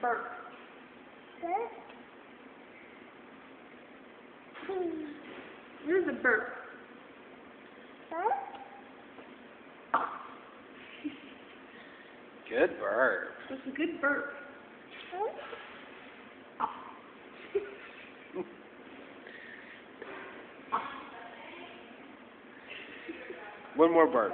burp. Here's a burp. Good burp. That's a good burp. One more burp.